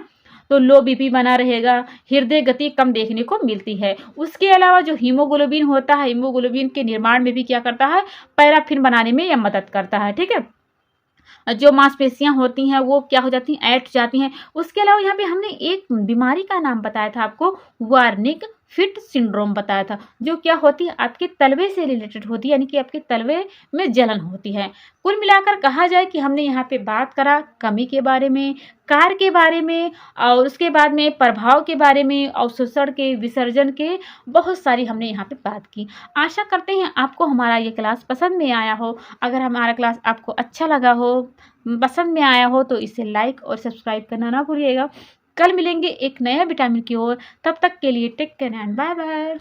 तो लो बीपी बना रहेगा, हृदय गति कम देखने को मिलती है। उसके अलावा जो हीमोग्लोबिन होता है, हीमोग्लोबिन के निर्माण में भी क्या करता है, पैराफिन बनाने में यह मदद करता है। ठीक है, जो मांसपेशियां होती हैं वो क्या हो जाती हैं, ऐंठ जाती हैं। उसके अलावा यहाँ पे हमने एक बीमारी का नाम बताया था आपको, वार्निक फिट सिंड्रोम बताया था, जो क्या होती है, आपके तलवे से रिलेटेड होती है, यानी कि आपके तलवे में जलन होती है। कुल मिलाकर कहा जाए कि हमने यहाँ पे बात करा कमी के बारे में, कार्य के बारे में, और उसके बाद में प्रभाव के बारे में, अवशोषण के, विसर्जन के, बहुत सारी हमने यहाँ पे बात की। आशा करते हैं आपको हमारा ये क्लास पसंद में आया हो। अगर हमारा क्लास आपको अच्छा लगा हो, पसंद में आया हो, तो इसे लाइक और सब्सक्राइब करना ना भूलिएगा। कल मिलेंगे एक नया विटामिन की ओर, तब तक के लिए take care and bye bye.